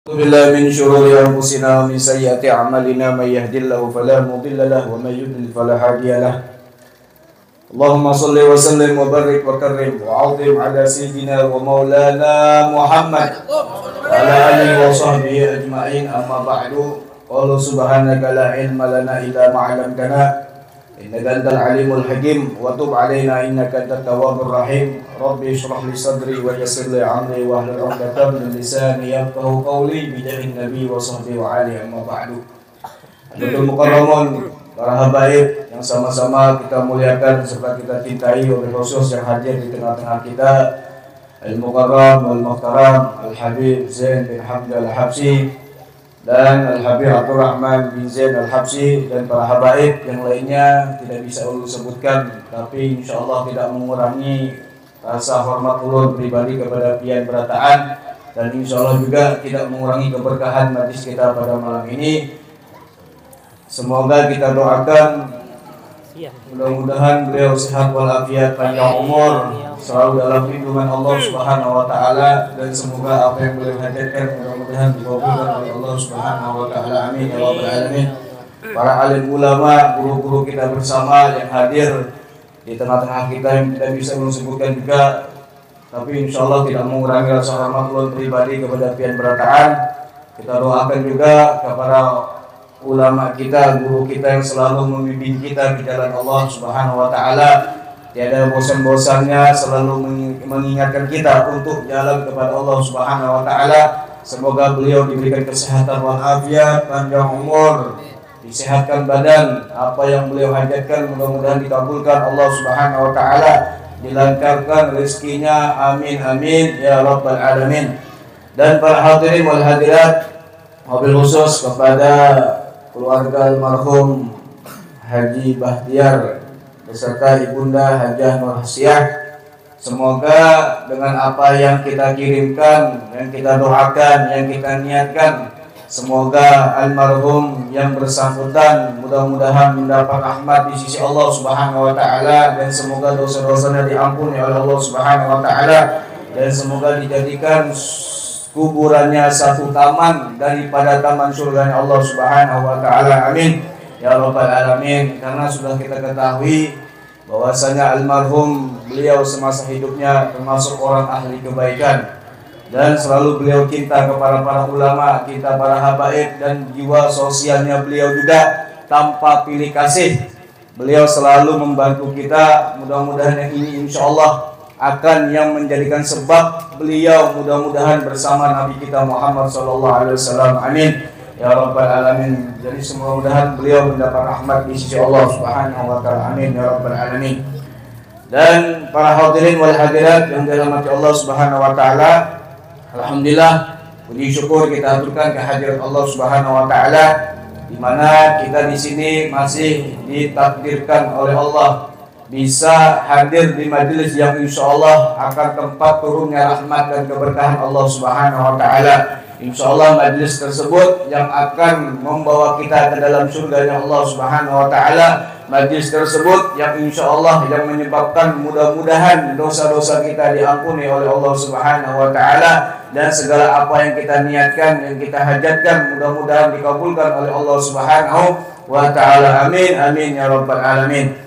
بالله من شرور أنفسنا ومن سيئات أعمالنا من يهد الله فلا مضل له ومن يضلل فلا هادي له. اللهم صل وسلم وبارك وكرم وعظم على سيدنا ومولانا محمد وعلى آله وصحبه أجمعين. أما بعد، قال سبحانك لا علم لنا إلا ما علمتنا إنك أنت العليم الحكيم وتب علينا إنك أنت التواب الرحيم. ربي اشرح لي صدري ويسر لي أمري واحلل عقدة من لساني يفقهوا قولي بجاه النبي وصحبه وعلي. أما بعد. Hadirin mukarramun, para habaib yang sama-sama kita muliakan serta kita cintai, wabil khusus yang hadir di tengah-tengah kita, Al-Mukarram wal-Muhtaram Al-Habib Zain bin Hamzah Al-Habsyi dan Al-Habib Abdul Rahman bin Zain Al-Habsyi dan para habaib yang lainnya tidak bisa ulun sebutkan, tapi insyaallah tidak mengurangi rasa hormat ulun pribadi kepada pian berataan, dan insyaallah juga tidak mengurangi keberkahan majlis kita pada malam ini. Semoga kita doakan mudah-mudahan beliau sehat walafiat, panjang umur, selalu dalam lindungan Allah Subhanahu wa taala, dan semoga apa yang beliau hajatkan mudah-mudahan dikabulkan oleh Allah Subhanahu wa taala. Amin ya rabbal alamin. Para alim ulama, guru-guru kita bersama yang hadir di tengah-tengah kita yang tidak bisa disebutkan juga, tapi insyaallah tidak mengurangi rasa hormat ulun pribadi kepada pian berataan. Kita doakan juga kepada ulama kita, guru kita yang selalu membimbing kita di jalan Allah Subhanahu wa taala, tiada bosan-bosannya selalu mengingatkan kita untuk jalan kepada Allah Subhanahu wa taala. Semoga beliau diberikan kesehatan walafiat, panjang umur, disehatkan badan, apa yang beliau hajatkan mudah-mudahan dikabulkan Allah Subhanahu wa taala, dilancarkan rezekinya, amin amin ya rabbal alamin. Dan para hadirin wal hadirat, wabil khusus kepada keluarga almarhum Haji Bahtiar beserta ibunda Hajah Nur Hasiah, semoga dengan apa yang kita kirimkan, yang kita doakan, yang kita niatkan, semoga almarhum yang bersangkutan mudah-mudahan mendapat rahmat di sisi Allah Subhanahu wa taala, dan semoga dosa-dosanya diampuni oleh Allah Subhanahu wa taala, dan semoga dijadikan kuburannya satu taman daripada taman surga Allah Subhanahu wa taala. Amin ya rabbal alamin. Karena sudah kita ketahui bahwasanya almarhum beliau semasa hidupnya termasuk orang ahli kebaikan, dan selalu beliau cinta kepada para ulama, cinta para habaib, dan jiwa sosialnya beliau juga tanpa pilih kasih. Beliau selalu membantu kita. Mudah-mudahan yang ini insyaallah akan yang menjadikan sebab beliau mudah-mudahan bersama Nabi kita Muhammad sallallahu alaihi wasallam. Amin ya rabbal alamin. Jadi semoga beliau mendapat rahmat di sisi Allah Subhanahu wa taala. Amin ya rabbal alamin. Dan para hadirin wal hadirat yang dirahmati Allah Subhanahu wa taala, alhamdulillah, puji syukur kita aturkan kehadirat Allah Subhanahu wa taala, di mana kita di sini masih ditakdirkan oleh Allah bisa hadir di majelis yang insyaallah akan tempat turunnya rahmat dan keberkahan Allah Subhanahu wa taala. Insyaallah majelis tersebut yang akan membawa kita ke dalam surganya Allah Subhanahu wa taala. Majelis tersebut yang insyaallah yang menyebabkan mudah-mudahan dosa-dosa kita diampuni oleh Allah Subhanahu wa taala, dan segala apa yang kita niatkan, yang kita hajatkan mudah-mudahan dikabulkan oleh Allah Subhanahu wa taala. Amin amin ya rabbal alamin.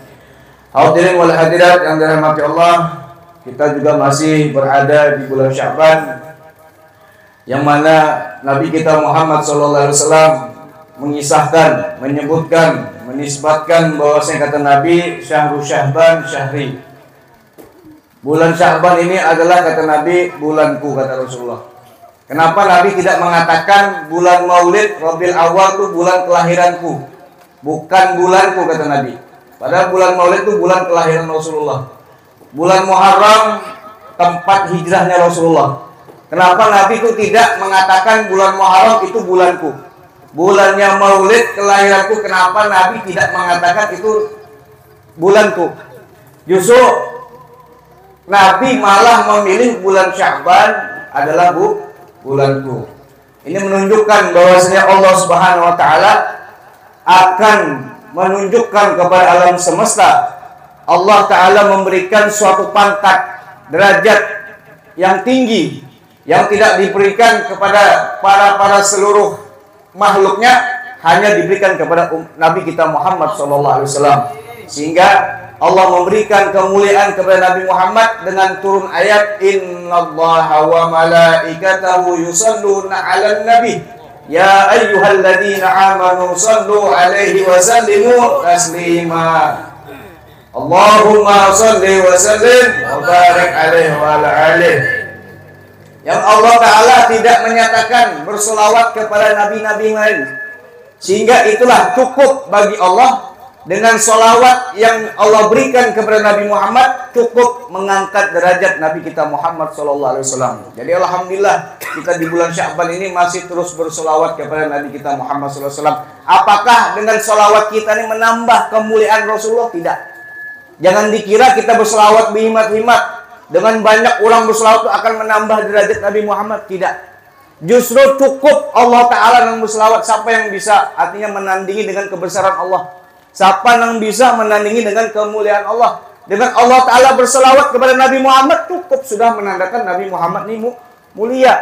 Hadirin wal hadirat yang dirahmati Allah, kita juga masih berada di bulan Sya'ban, yang mana Nabi kita Muhammad sallallahu alaihi wasallam mengisahkan, menyebutkan, menisbatkan bahwasanya kata Nabi, Syahrul Sya'ban syahri. Bulan Sya'ban ini adalah kata Nabi bulanku, kata Rasulullah. Kenapa Nabi tidak mengatakan bulan Maulid Rabiul Awal itu bulan kelahiranku? Bukan bulanku, kata Nabi. Padahal bulan Maulid itu bulan kelahiran Rasulullah. Bulan Muharram tempat hijrahnya Rasulullah. Kenapa Nabi itu tidak mengatakan bulan Muharram itu bulanku? Bulannya Maulid kelahiranku, kenapa Nabi tidak mengatakan itu bulanku? Justru Nabi malah memilih bulan Sya'ban adalah bulanku. Ini menunjukkan bahwasanya Allah Subhanahu wa taala akan menunjukkan kepada alam semesta, Allah Ta'ala memberikan suatu pangkat derajat yang tinggi, yang tidak diberikan kepada para seluruh makhluknya, hanya diberikan kepada Nabi kita Muhammad SAW. Sehingga Allah memberikan kemuliaan kepada Nabi Muhammad dengan turun ayat innallaha wa malaikatahu yusalluna 'alan nabi ya ayyuhalladzina amanu sallu 'alaihi wa sallimu taslima. Allahumma shalli wa sallim wa barik 'alaihi wa ala alihi. Yang Allah Ta'ala tidak menyatakan bersolawat kepada nabi-nabi lain, sehingga itulah cukup bagi Allah dengan solawat yang Allah berikan kepada Nabi Muhammad, cukup mengangkat derajat Nabi kita Muhammad SAW. Jadi alhamdulillah kita di bulan Sya'ban ini masih terus bersolawat kepada Nabi kita Muhammad SAW. Apakah dengan solawat kita ini menambah kemuliaan Rasulullah? Tidak. Jangan dikira kita bersolawat berhimat-himat, dengan banyak orang bersolawat itu akan menambah derajat Nabi Muhammad. Tidak. Justru cukup Allah Ta'ala yang bersolawat. Siapa yang bisa artinya menandingi dengan kebesaran Allah? Siapa yang bisa menandingi dengan kemuliaan Allah? Dengan Allah Ta'ala berselawat kepada Nabi Muhammad, cukup sudah menandakan Nabi Muhammad ini mulia.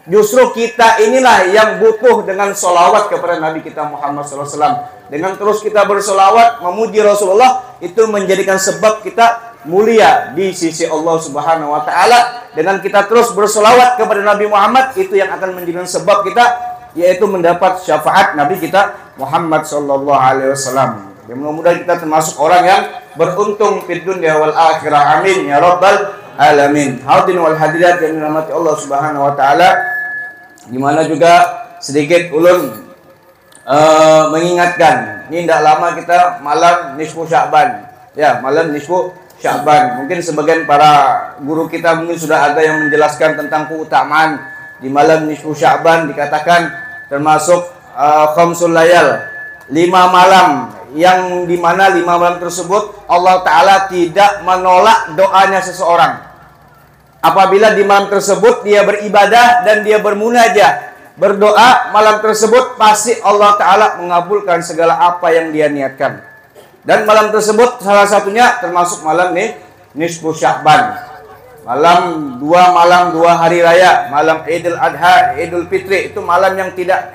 Justru kita inilah yang butuh dengan solawat kepada Nabi kita Muhammad SAW. Dengan terus kita bersolawat, memuji Rasulullah, itu menjadikan sebab kita mulia di sisi Allah Subhanahu wa Ta'ala. Dengan kita terus bersolawat kepada Nabi Muhammad, itu yang akan menjadikan sebab kita, yaitu mendapat syafaat Nabi kita Muhammad Sallallahu Alaihi Wasallam. Ya, mudah-mudahan kita termasuk orang yang beruntung fid dunya wal akhirah. Amin ya rabbal alamin. Hadirin wal hadirat yang dirahmati Allah Subhanahu wa Ta'ala, dimana juga sedikit ulun mengingatkan, ini tidak lama kita malam nisfu Sya'ban. Ya, malam nisfu Sya'ban. Mungkin sebagian para guru kita mungkin sudah ada yang menjelaskan tentang keutamaan di malam nisfu Sya'ban. Dikatakan termasuk khamsul layal, 5 malam, yang dimana 5 malam tersebut Allah Ta'ala tidak menolak doanya seseorang. Apabila di malam tersebut dia beribadah dan dia bermunajah, berdoa, malam tersebut pasti Allah Ta'ala mengabulkan segala apa yang dia niatkan. Dan malam tersebut salah satunya termasuk malam nisfu Sya'ban. Malam 2 hari raya, malam Idul Adha, Idul Fitri, itu malam yang tidak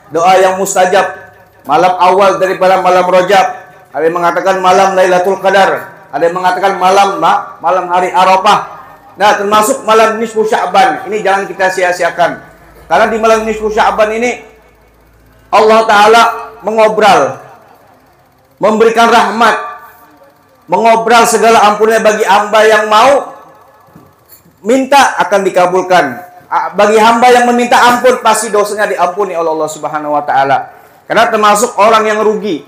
doa yang mustajab. Malam awal daripada malam Rajab. Ada yang mengatakan malam Lailatul Qadar, ada yang mengatakan malam hari Arafah. Nah, termasuk malam nisfu Sya'ban ini jangan kita sia-siakan. Karena di malam nisfu Sya'ban ini Allah Ta'ala mengobral, memberikan rahmat, mengobral segala ampunnya bagi hamba yang mau minta akan dikabulkan. Bagi hamba yang meminta ampun pasti dosanya diampuni oleh Allah Subhanahu wa Ta'ala. Karena termasuk orang yang rugi.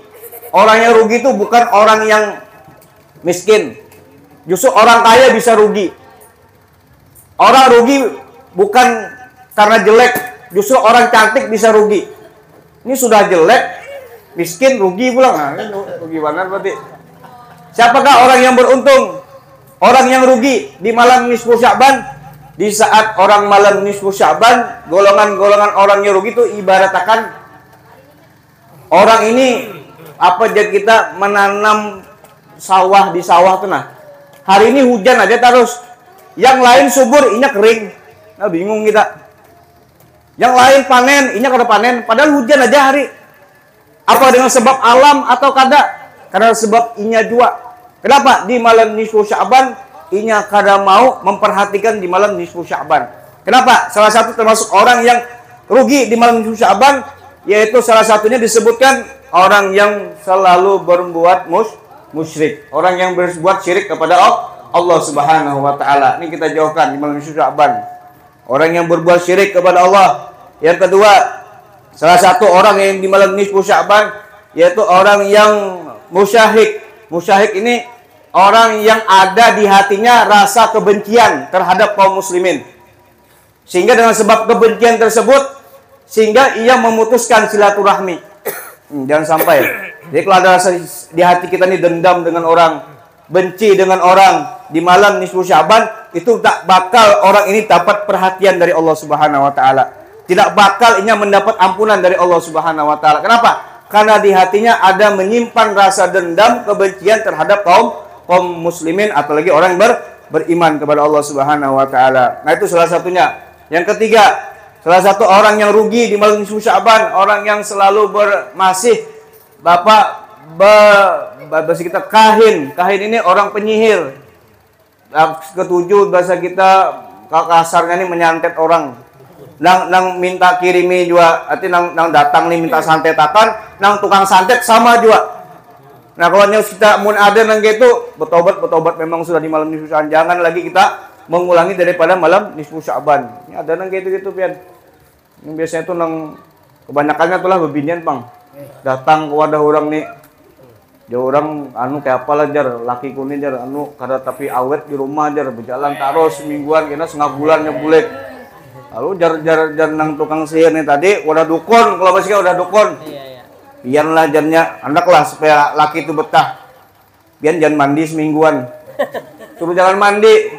Orang yang rugi itu bukan orang yang miskin. Justru orang kaya bisa rugi. Orang rugi bukan karena jelek. Justru orang cantik bisa rugi. Ini sudah jelek, miskin, rugi pula. Nah, rugi benar berarti. Siapakah orang yang beruntung? Orang yang rugi di malam nisfu Sya'ban. Di saat orang malam nisfu Sya'ban, golongan-golongan orang yang rugi itu ibaratkan orang ini jadi kita menanam sawah di sawah tuh. Nah, hari ini hujan aja terus, yang lain subur, inya kering. Nah, bingung kita. Yang lain panen, inya kada panen, padahal hujan aja hari. Apa dengan sebab alam atau kada? Karena sebab inya jua. Kenapa? Di malam nisfu Sya'ban inya kada mau memperhatikan di malam nisfu Sya'ban. Kenapa? Salah satu termasuk orang yang rugi di malam nisfu Sya'ban, yaitu salah satunya disebutkan orang yang selalu berbuat musyrik, orang yang berbuat syirik kepada Allah Subhanahu wa Ta'ala. Ini kita jauhkan di malam nisfu Sya'ban. Orang yang berbuat syirik kepada Allah. Yang kedua, salah satu orang yang di malam nisfu Sya'ban, yaitu orang yang musyahik. Musyahik ini orang yang ada di hatinya rasa kebencian terhadap kaum muslimin. Sehingga dengan sebab kebencian tersebut, sehingga ia memutuskan silaturahmi. Jangan sampai. Jadi kalau ada rasa di hati kita ini dendam dengan orang, benci dengan orang di malam nisfu Sya'ban, itu tak bakal orang ini dapat perhatian dari Allah Subhanahu wa Ta'ala. Tidak bakal ia mendapat ampunan dari Allah Subhanahu wa Ta'ala. Kenapa? Karena di hatinya ada menyimpan rasa dendam, kebencian terhadap kaum muslimin, atau lagi orang yang beriman kepada Allah Subhanahu wa Ta'ala. Nah, itu salah satunya. Yang ketiga, salah satu orang yang rugi di malam nisfu Sya'ban, orang yang selalu masih bahasa kita kahin. Kahin ini orang penyihir. Ketujuh bahasa kita kasarnya ini menyantet orang. Nang minta kirimi juga, arti nang datang nih minta santetakan, nang tukang santet sama juga. Nah kalau kita mun ada nang gitu, bertobat memang sudah di malam nisfu Sya'ban. Jangan lagi kita mengulangi daripada malam nisfu Sya'ban. Ini ada nang gitu pian. Yang biasanya tuh nang kebanyakannya tuh lah bebinian pang. Datang ke wadah orang nih. Dia orang kayak apa lah jar, laki kuning jar kada tapi awet di rumah jar, berjalan terus semingguan kena setengah bulan nyebulek. Lalu jar nang tukang sihir nih tadi udah dukun, kalau basicnya udah dukun. Biarlah jarnya, andaklah supaya laki itu betah. Biar jangan mandi semingguan. Suruh jalan mandi.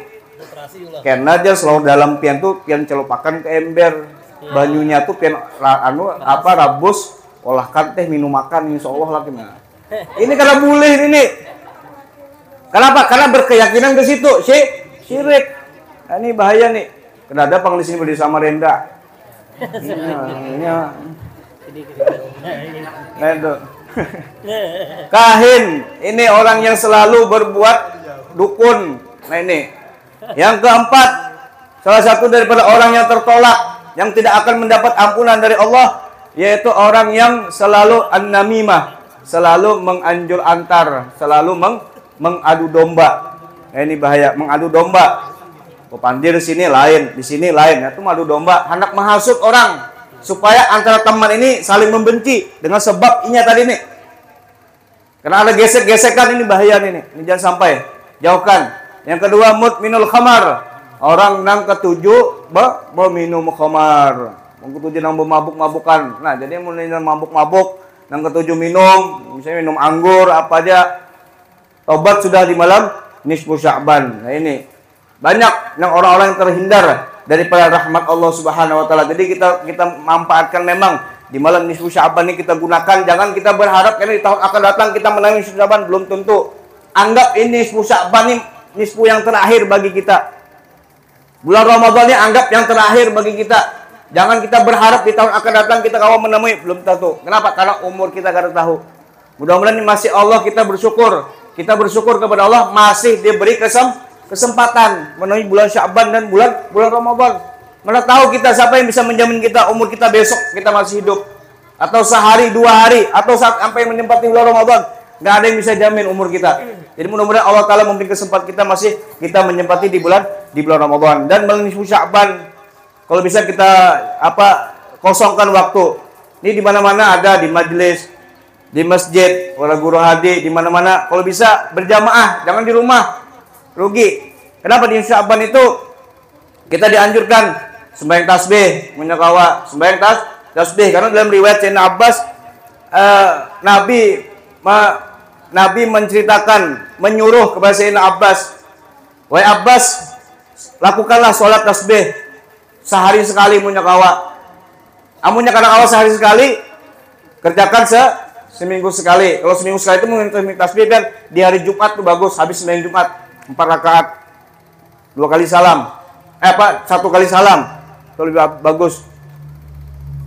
Karena dia selalu dalam pian tuh pian celupakan ke ember. Banyunya tuh pian rabus, olahkan teh minum makan insyaallah lah gimana. Ini karena boleh ini. Kenapa? Karena berkeyakinan ke situ, syirik. Nah, ini bahaya nih. Kena ada pang di sini berdiri sama Renda. Kahin, ini orang yang selalu berbuat dukun. Nah ini. Yang keempat, salah satu daripada orang yang tertolak, yang tidak akan mendapat ampunan dari Allah, yaitu orang yang selalu an-namimah, selalu menganjur antar, selalu mengadu domba. Nah, ini bahaya, mengadu domba. Pandir di sini lain, di sini lain. Itu mengadu domba, hendak menghasut orang supaya antara teman ini saling membenci dengan sebab ini tadi nih. Karena ada gesek-gesekan, ini bahaya nih. Ini jangan sampai, jauhkan. Yang kedua, mudminul khamar. Orang yang ketujuh meminum khamar. Yang ketujuh yang mabuk-mabukan. Nah, jadi yang mulai mabuk-mabuk, yang ketujuh minum, misalnya minum anggur apa aja. Tobat sudah di malam nisfu Sya'ban. Nah, ini banyak yang orang-orang yang terhindar daripada rahmat Allah Subhanahu wa taala. Jadi kita manfaatkan memang di malam nisfu Sya'ban ini kita gunakan. Jangan kita berharap karena di tahun akan datang kita menangis nisfu Sya'ban, belum tentu. Anggap ini nisfu Sya'ban ini nisfu yang terakhir bagi kita. Bulan Ramadan ini anggap yang terakhir bagi kita. Jangan kita berharap di tahun akan datang kita kawan menemui, belum tentu. Kenapa? Karena umur kita kada tahu. Mudah-mudahan ini masih Allah kita bersyukur. Kita bersyukur kepada Allah masih diberi kesempatan menemui bulan Sya'ban dan bulan Ramadan. Mana tahu kita siapa yang bisa menjamin kita umur kita besok kita masih hidup, atau sehari, 2 hari, atau sampai menempati bulan Ramadan. Nggak ada yang bisa jamin umur kita. Jadi mudah-mudahan Allah Ta'ala memberi kesempatan kita menyempati di bulan Ramadan dan bulan nisfu Sya'ban. Kalau bisa kita kosongkan waktu. Ini di mana-mana ada, di majelis, di masjid, wala guru hadi, di mana-mana. Kalau bisa berjamaah, jangan di rumah. Rugi. Kenapa di Sya'ban itu kita dianjurkan sembahyang tasbih, menyakawa sembahyang tasbih, karena dalam riwayat Sayyidina Abbas Nabi menceritakan, menyuruh kepada Sayyidina Abbas, wahai Abbas, lakukanlah sholat tasbih sehari sekali munyakawa. Amunnya kadang-kadang sehari sekali, kerjakan seminggu sekali. Kalau seminggu sekali itu mungkin tasbih kan di hari Jumat tuh bagus, habis sembahyang Jumat 4 rakaat, 2 kali salam. 1 kali salam. Itu lebih bagus.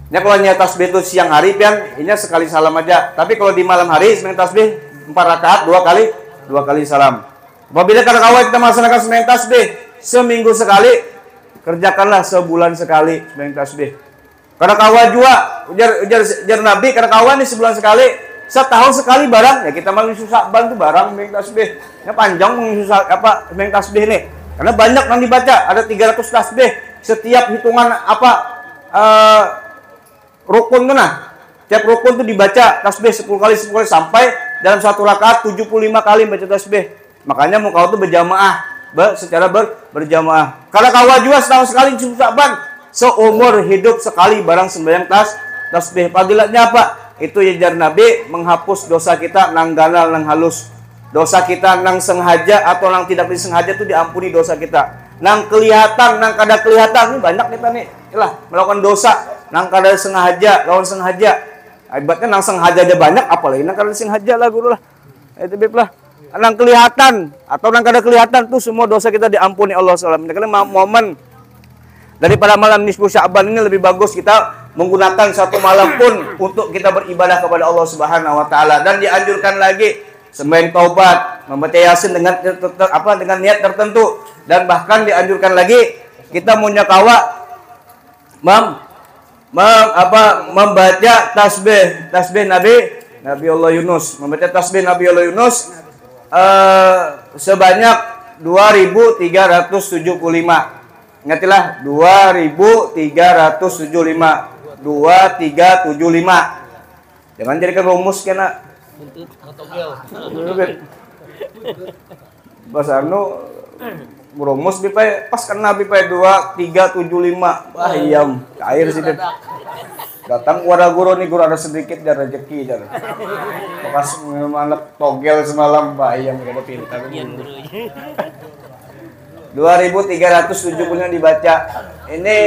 Ya kalau nyata tasbih itu siang hari pian, ini sekali salam aja. Tapi kalau di malam hari sembahyang tasbih 4 rakaat, 2 kali salam. Apabila kadang-kadang kita melaksanakan sembahyang tasbih seminggu sekali, kerjakanlah sebulan sekali sembahyang tasbih. Kadang-kadang juga ujar Nabi, kadang-kadang ini sebulan sekali, setahun sekali barang. Ya kita malam susah bantu barang sembahyang tasbih. Ya panjang sembahyang tasbih nih. Karena banyak yang dibaca, ada 300 tasbih. Setiap hitungan rukun kena. Tiap rukun itu dibaca tasbih 10 kali sampai dalam 1 rakaat 75 kali baca tasbih. Makanya mau kau tuh berjamaah, secara berjamaah. Karena kau juga setahun sekali Sya'ban, seumur hidup sekali barang sembahyang tasbih. Fadilatnya apa? Itu yajar Nabi menghapus dosa kita nang ganal nang halus. Dosa kita nang sengaja atau nang tidak disengaja itu diampuni dosa kita. Nang kelihatan, nang kada kelihatan, ini banyak kita nih. Yalah, melakukan dosa nang kada sengaja, lawan sengaja. Akibatnya nang sengaja aja banyak, apalagi nang kada sengaja lah guru lah. Itu beblah. Nang kelihatan atau nang kada kelihatan tuh semua dosa kita diampuni Allah SWT. Karena momen Daripada malam nisfu Sya'ban ini lebih bagus kita menggunakan satu malam pun untuk kita beribadah kepada Allah Subhanahu wa taala. Dan dianjurkan lagi sembahyang taubat, membaca Yasin dengan dengan niat tertentu, dan bahkan dianjurkan lagi kita munyakawa membaca tasbih Nabi Allah Yunus, membaca tasbih Nabi Allah Yunus sebanyak 2375. Ingatilah 2375. 2375. Jangan jadikan rumus kena. Bas anu rumus bipai pas kena bipai 2375. Wah iyam, cair sih deh. Datang kepada guru nih, guru ada sedikit dan rezeki jar. Pas anak togel semalam, Pak iyam kada pintar. 2370 dibaca. Ini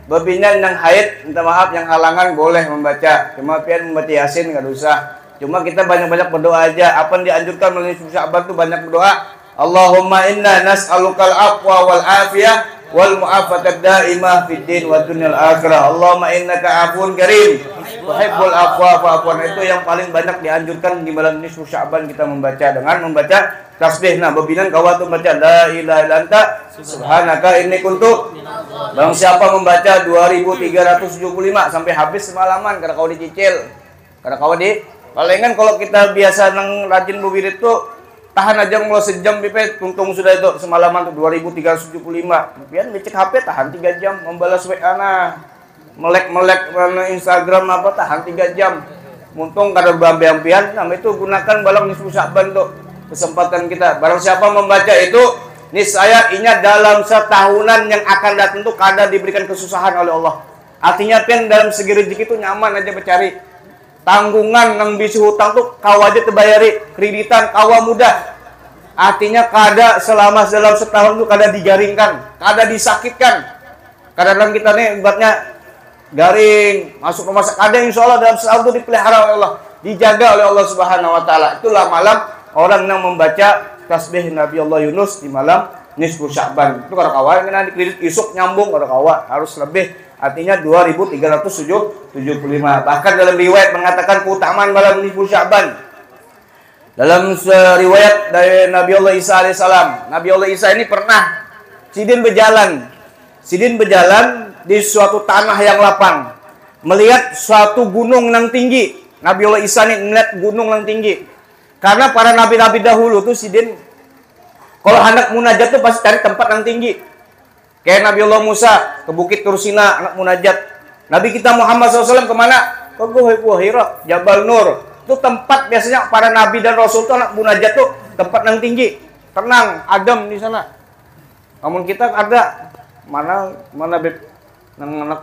bebinan yang haid, minta maaf yang halangan boleh membaca. Cuma pian membaca Yasin enggak usah. Cuma kita banyak-banyak berdoa aja. Apa yang dianjurkan melalui Sya'ban itu banyak berdoa. Allahumma inna nas'alukal afwa wal afiyah wal mu'afatad daimah fid din wa dunyal akhirah. Allahumma innaka afun karim tuhibbul afwa fa'fu. Itu yang paling banyak dianjurkan di malam nisfu Sya'ban kita membaca dengan membaca tasbih. Nah, bebinan kawat itu baca la ilaha illa anta subhanaka inni kuntu. Barang siapa membaca 2375 sampai habis semalaman kada kau dicicil. Kada kau di palingan kalau kita biasa nang rajin berwirid tuh tahan aja mulai sejam pipe tuntung sudah itu semalaman tuh 2375. Pian ngecek HP tahan 3 jam, membalas WA nah. Melek-melek Instagram apa tahan 3 jam. Muntung kada bambe-ampian, nah itu gunakan balang nisfu Sya'ban tuh. Kesempatan kita. Barang siapa membaca itu, niscaya inya dalam setahunan yang akan datang tuh kada diberikan kesusahan oleh Allah. Artinya pian dalam segi rezeki itu nyaman aja bercari. Tanggungan yang bisi hutang tuh kau aja terbayari, kreditan kawa mudah. Artinya kada selama dalam setahun tuh kada digaringkan, kada disakitkan. Kadang-kadang kita nih ibaratnya garing, masuk rumah sakit, ada insya Allah dalam setahun itu dipelihara oleh Allah, dijaga oleh Allah Subhanahu wa taala. Itulah malam orang yang membaca tasbih Nabi Allah Yunus di malam nisfu Sya'ban. Itu kada kawa yang nanti kredit isuk nyambung kada kawa, harus lebih. Artinya 2375. Bahkan dalam riwayat mengatakan keutamaan malam nisfu Sya'ban. Dalam riwayat dari Nabi Allah Isa alaihissalam, Nabi Allah Isa ini pernah sidin berjalan di suatu tanah yang lapang, melihat suatu gunung yang tinggi. Nabi Allah Isa ini melihat gunung yang tinggi. Karena para nabi-nabi dahulu tuh sidin kalau hendak munajat tuh pasti cari tempat yang tinggi. Kayak Nabi Allah Musa ke Bukit Tursina anak munajat. Nabi kita Muhammad SAW kemana? Ke Gua Hira, Jabal Nur. Itu tempat biasanya para nabi dan rasul tuh anak munajat tuh tempat yang tinggi, tenang, adem di sana. Namun kita ada mana beb anak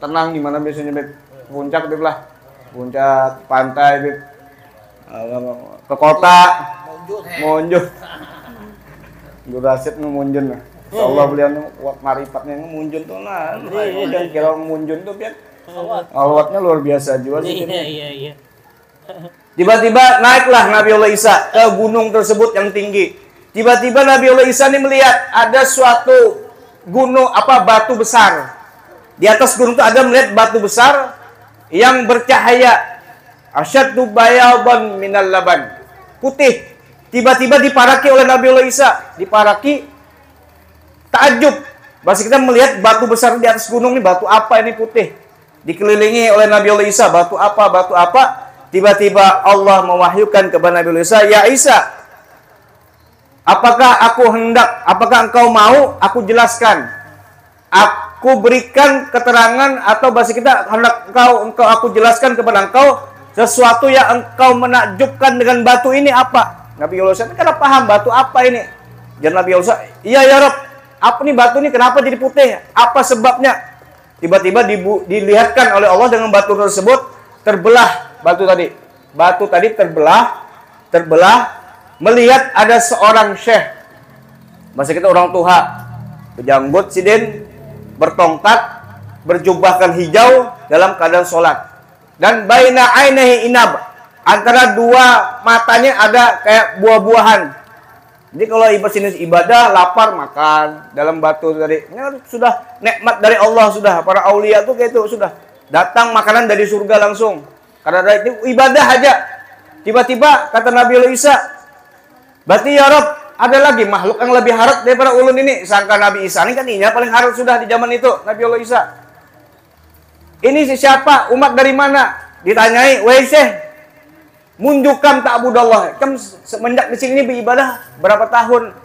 tenang di mana biasanya beb puncak beb lah, puncak pantai beb ke kota Monjun. Durasit Monjun lah. Allah beliau marifatnya Munjun tuh nah, dan kira Munjun tuh biar awatnya luar biasa juga sih. Iya. Tiba-tiba naiklah Nabi Allah Isa ke gunung tersebut yang tinggi. Tiba-tiba Nabi Allah Isa ini melihat ada suatu gunung batu besar. Di atas gunung itu ada melihat batu besar yang bercahaya. Asyaddu bayadan minal laban. Putih. Tiba-tiba diparaki oleh Nabi Allah Isa, diparaki. Takjub. Bahasa kita melihat batu besar di atas gunung ini, batu apa ini putih. Dikelilingi oleh Nabi Allah Isa, batu apa. Tiba-tiba Allah mewahyukan kepada Nabi Allah Isa, "Ya Isa, apakah engkau mau aku jelaskan? Aku berikan keterangan atau bahasa kita hendak aku jelaskan kepada engkau sesuatu yang engkau menakjubkan dengan batu ini apa?" Nabi Allah Isa kan paham batu apa ini. Dan Nabi Allah Isa, "Iya ya Rabb. Apa nih batu ini kenapa jadi putih? Apa sebabnya?" Tiba-tiba dilihatkan oleh Allah dengan batu tersebut terbelah. Batu tadi terbelah. Melihat ada seorang syekh. Masa kita orang tua. Berjanggut sidin, bertongkat, berjubahkan hijau dalam keadaan sholat. Dan baina ainihi inab. Antara dua matanya ada kayak buah-buahan. Jadi kalau ibadah lapar makan dalam batu dari sudah nikmat dari Allah sudah. Para aulia tuh kayak itu sudah datang makanan dari surga langsung. Karena dari itu ibadah aja. Tiba-tiba kata Nabi Allah Isa, berarti ya Rob, ada lagi makhluk yang lebih harap daripada ulun ini. Sangka Nabi Isa ini kan paling harap sudah di zaman itu, Nabi Allah Isa. Ini siapa? Umat dari mana? Ditanyai, "Wahai Syekh, munjukam ta'budallah." Kan semenjak di sini beribadah berapa tahun?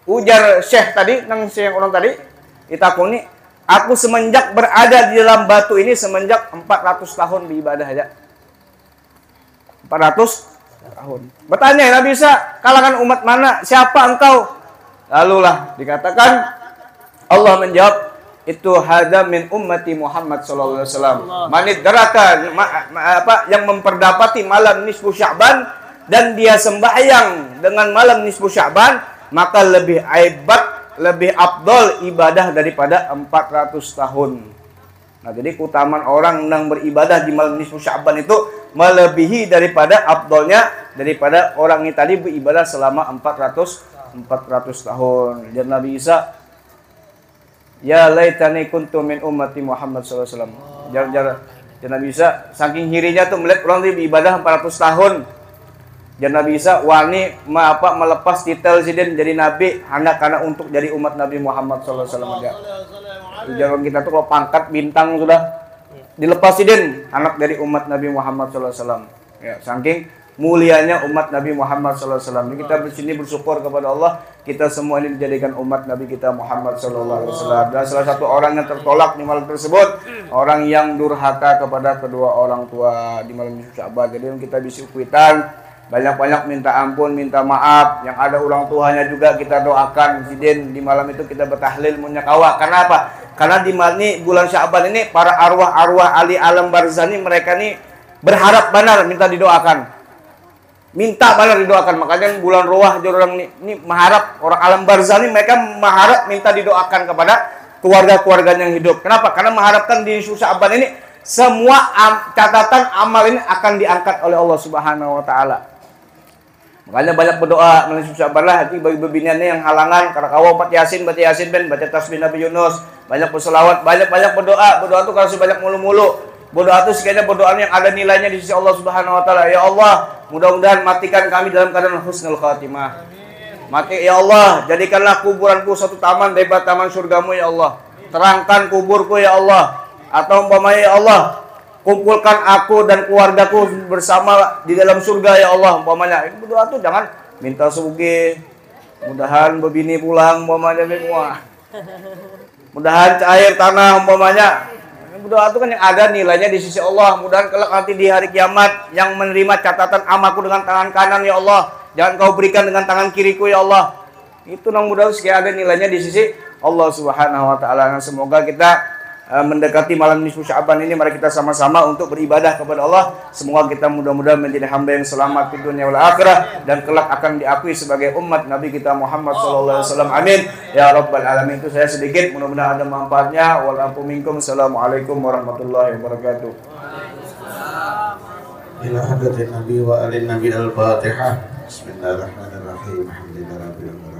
Ujar Syekh tadi, nang Syekh orang tadi, ditakuni, "Aku semenjak berada di dalam batu ini semenjak 400 tahun beribadah aja." 400 tahun. Bertanya Nabi Isa, kalangan umat mana? Siapa engkau? Lalulah dikatakan, Allah menjawab, itu hada min ummati Muhammad sallallahu alaihi wasallam. Manid daraka yang memperdapati malam nisfu Sya'ban dan dia sembahyang dengan malam nisfu Sya'ban, maka lebih aibat, lebih afdol ibadah daripada 400 tahun. Nah, jadi keutamaan orang yang beribadah di malam nisfu Sya'ban itu melebihi daripada afdolnya daripada orang ini tadi beribadah selama 400 tahun. Dan Nabi Isa, ya laitani kuntu min ummati Muhammad sallallahu alaihi wasallam. Dan Nabi Isa saking hirinya tuh melihat orang itu beribadah 400 tahun. Dan Nabi Isa wani melepas titel siden jadi nabi hanya karena untuk jadi umat Nabi Muhammad sallallahu alaihi wasallam aja. Jangan kita tuh kalau pangkat bintang sudah dilepas siden anak dari umat Nabi Muhammad sallallahu alaihi wasallam. Ya, saking mulianya umat Nabi Muhammad sallallahu alaihi wasallam. Kita di sini bersyukur kepada Allah, kita semua ini dijadikan umat Nabi kita Muhammad sallallahu alaihi wasallam. Dan salah satu orang yang tertolak di malam tersebut, orang yang durhaka kepada kedua orang tua di malam Sya'ban. Jadi kita bisa kuitan, banyak-banyak minta ampun, minta maaf. Yang ada orang tuanya juga kita doakan. Sidin di malam itu kita bertahlil munyakawa. Karena apa? Karena di bulan Sya'ban ini para arwah-arwah ahli alam barzani mereka ini berharap benar minta didoakan. Minta benar didoakan. Makanya bulan Ruah orang ini mengharap orang alam barzani mereka mengharap minta didoakan kepada keluarga-keluarga yang hidup. Kenapa? Karena mengharapkan di Sya'ban ini semua catatan amal ini akan diangkat oleh Allah Subhanahu wa taala. Makanya banyak berdoa melalui Sya'ban lah bagi bebiniannya yang halangan karena kau baca Yasin ben baca tasbih Nabi Yunus, banyak berselawat, banyak berdoa. Berdoa tuh kalau sebanyak mulu-mulu. Berdoa tuh sekiranya berdoa yang ada nilainya di sisi Allah Subhanahu wa taala. Ya Allah, mudah-mudahan matikan kami dalam keadaan husnul khatimah. Mati ya Allah, jadikanlah kuburanku satu taman dari taman surgamu ya Allah. Terangkan kuburku ya Allah. Atau umpamanya ya Allah, kumpulkan aku dan keluargaku bersama di dalam surga ya Allah umpamanya. Ini berdoa tuh jangan minta sugih, mudahan bebini pulang umpamanya semua. Mudahan cair tanah umpamanya. Ini berdoa tuh kan yang ada nilainya di sisi Allah. Mudahan kelak nanti di hari kiamat yang menerima catatan amalku dengan tangan kanan ya Allah, jangan kau berikan dengan tangan kiriku ya Allah. Itu nang mudah sekali ada nilainya di sisi Allah Subhanahu wa taala. Semoga kita mendekati malam nisfu Sya'ban ini, mari kita sama-sama untuk beribadah kepada Allah. Semoga kita mudah-mudahan menjadi hamba yang selamat di dunia wal akhirah dan kelak akan diakui sebagai umat Nabi kita Muhammad sallallahu alaihi wasallam. Amin ya rabbal alamin. Itu saya sedikit, mudah-mudahan ada manfaatnya. Walafu minkum. Assalamualaikum warahmatullahi wabarakatuh. Ila hadratin Nabi wa alin Nabi al-Fatihah. Bismillahirrahmanirrahim. Alhamdulillahirabbil alamin.